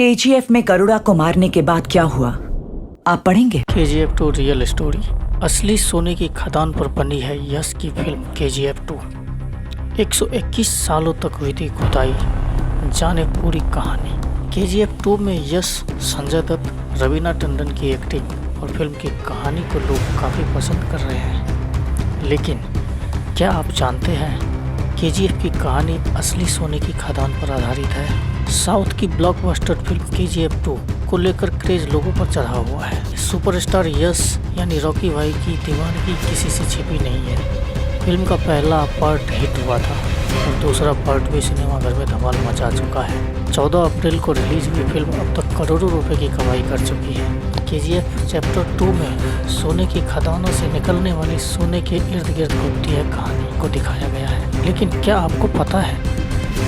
KGF में गरुड़ा को मारने के बाद क्या हुआ, आप पढ़ेंगे? KGF 2 real story. असली सोने की खदान पर बनी है यश की फिल्म KGF 2। 121 सालों तक हुई थी खुदाई, जाने पूरी कहानी। KGF 2 में यश, संजय दत्त, रवीना टंडन की एक्टिंग और फिल्म की कहानी को लोग काफ़ी पसंद कर रहे हैं। लेकिन क्या आप जानते हैं KGF की कहानी असली सोने की खदान पर आधारित है। साउथ की ब्लॉकबस्टर फिल्म KGF 2 को लेकर क्रेज लोगों पर चढ़ा हुआ है। सुपरस्टार यश यानी रॉकी भाई की दीवानगी किसी से छिपी नहीं है। फिल्म का पहला पार्ट हिट हुआ था और दूसरा पार्ट भी सिनेमाघर में धमाल मचा चुका है। 14 अप्रैल को रिलीज हुई फिल्म अब तक करोड़ों रुपए की कमाई कर चुकी है। KGF चैप्टर 2 में सोने की खदानों से निकलने वाली सोने के इर्द गिर्द घूमती है कहानी को दिखाया गया है। लेकिन क्या आपको पता है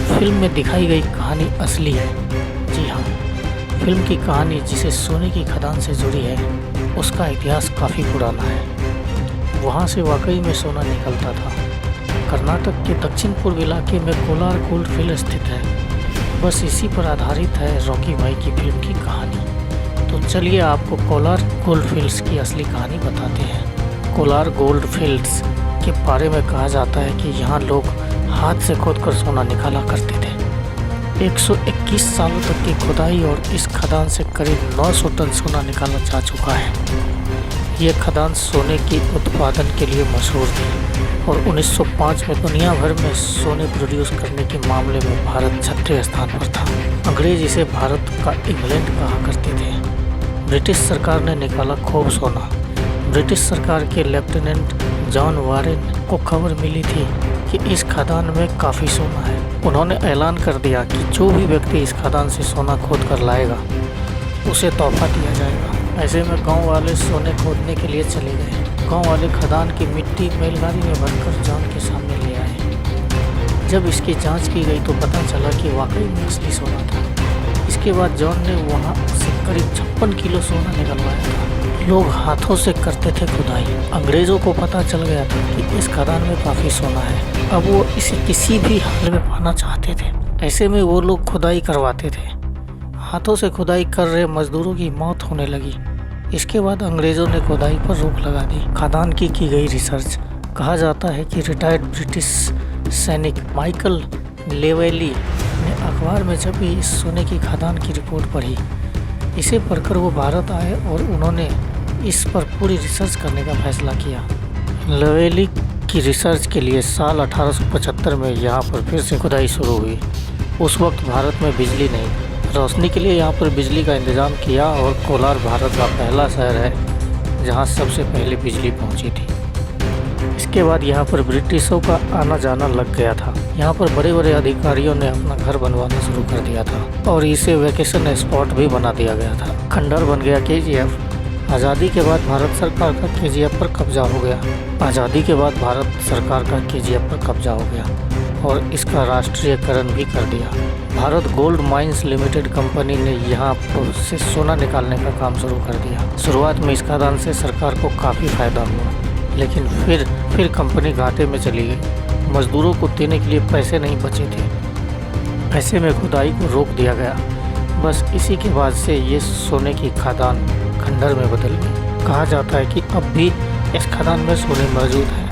फिल्म में दिखाई गई कहानी असली है? जी हाँ, फिल्म की कहानी जिसे सोने की खदान से जुड़ी है उसका इतिहास काफ़ी पुराना है। वहाँ से वाकई में सोना निकलता था। कर्नाटक के दक्षिण पूर्व इलाके में कोलार गोल्ड फील्ड स्थित है। बस इसी पर आधारित है रॉकी भाई की फिल्म की कहानी। तो चलिए आपको कोलार गोल्ड फील्ड्स की असली कहानी बताते हैं। कोलार गोल्ड फील्ड्स के बारे में कहा जाता है कि यहाँ लोग हाथ से खोदकर सोना निकाला करते थे। 121 सालों तक की खुदाई और इस खदान से करीब 900 टन सोना निकाला जा चुका है। ये खदान सोने की उत्पादन के लिए मशहूर थी और 1905 में दुनिया भर में सोने प्रोड्यूस करने के मामले में भारत 6वें स्थान पर था। अंग्रेज इसे भारत का इंग्लैंड कहा करते थे। ब्रिटिश सरकार ने निकाला खूब सोना। ब्रिटिश सरकार के लेफ्टिनेंट जॉन वारेन को खबर मिली थी कि इस खदान में काफ़ी सोना है। उन्होंने ऐलान कर दिया कि जो भी व्यक्ति इस खदान से सोना खोद कर लाएगा उसे तोहफा दिया जाएगा। ऐसे में गांव वाले सोने खोदने के लिए चले गए। गांव वाले खदान की मिट्टी बैलगाड़ी में भरकर जॉन के सामने ले आए। जब इसकी जांच की गई तो पता चला कि वाकई में असली सोना था। इसके बाद जॉन ने वहां से करीब 56 किलो सोना निकलवाया था। लोग हाथों से करते थे खुदाई। अंग्रेज़ों को पता चल गया था कि इस खदान में काफ़ी सोना है। अब वो इसे किसी भी हाल में पाना चाहते थे। ऐसे में वो लोग खुदाई करवाते थे। हाथों से खुदाई कर रहे मजदूरों की मौत होने लगी। इसके बाद अंग्रेज़ों ने खुदाई पर रोक लगा दी। खदान की गई रिसर्च। कहा जाता है कि रिटायर्ड ब्रिटिश सैनिक माइकल लेवेली ने अखबार में जब भी इस सोने की खदान की रिपोर्ट पढ़ी, इसे पढ़कर वो भारत आए और उन्होंने इस पर पूरी रिसर्च करने का फैसला किया। लेवेली की रिसर्च के लिए साल 1875 में यहाँ पर फिर से खुदाई शुरू हुई। उस वक्त भारत में बिजली नहीं। रोशनी के लिए यहाँ पर बिजली का इंतज़ाम किया और कोलार भारत का पहला शहर है जहाँ सबसे पहले बिजली पहुँची थी। इसके बाद यहाँ पर ब्रिटिशों का आना जाना लग गया था। यहाँ पर बड़े बड़े अधिकारियों ने अपना घर बनवाना शुरू कर दिया था और इसे वैकेशन स्पॉट भी बना दिया गया था। खंडर बन गया KGF। आज़ादी के बाद भारत सरकार का KGF पर कब्जा हो गया। आज़ादी के बाद भारत सरकार का KGF पर कब्जा हो गया और इसका राष्ट्रीयकरण भी कर दिया। Bharat gold mines limited company ने यहाँ से सोना निकालने का काम शुरू कर दिया। शुरुआत में इस खदान से सरकार को काफ़ी फायदा हुआ, लेकिन फिर कंपनी घाटे में चली गई। मजदूरों को देने के लिए पैसे नहीं बचे थे। ऐसे में खुदाई को रोक दिया गया। बस इसी के बाद से ये सोने की खदान खंडर में बदल गई। कहा जाता है कि अब भी इस खदान में सोने मौजूद है।